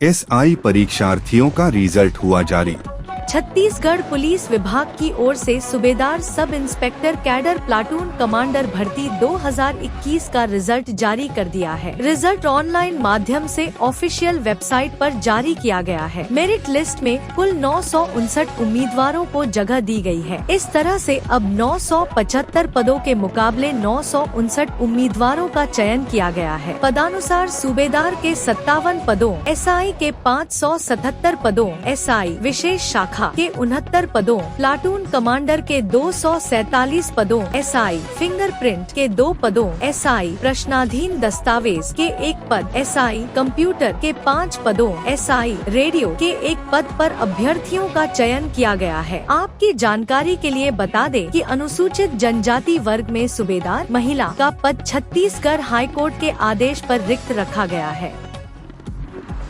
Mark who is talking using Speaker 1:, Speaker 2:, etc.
Speaker 1: SI परीक्षार्थियों का result हुआ जारी।
Speaker 2: छत्तीसगढ़ पुलिस विभाग की ओर से सूबेदार sub inspector cadre platoon commander भर्ती 2021 का रिजल्ट जारी कर दिया है। रिजल्ट ऑनलाइन माध्यम से ऑफिशियल वेबसाइट पर जारी किया गया है। मेरिट लिस्ट में कुल 959 उम्मीदवारों को जगह दी गई है। इस तरह से अब 975 पदों के मुकाबले 959 उम्मीदवारों का चयन किया गया है। पदानुसार सूबेदार के 57 पदों, एसआई के 577 पदों, एसआई विशेष शाखा के 69 पदों, प्लाटून कमांडर के 247 पदों, एसआई फिंगरप्रिंट के 2 पदों, एसआई प्रश्नाधीन दस्तावेज के 1 पद, एसआई कंप्यूटर के 5 पदों, एसआई रेडियो के 1 पद पर अभ्यर्थियों का चयन किया गया है। आपकी जानकारी के लिए बता दें कि अनुसूचित जनजाति वर्ग में सूबेदार महिला का पद छत्तीसगढ़ हाईकोर्ट के आदेश पर रिक्त रखा गया है।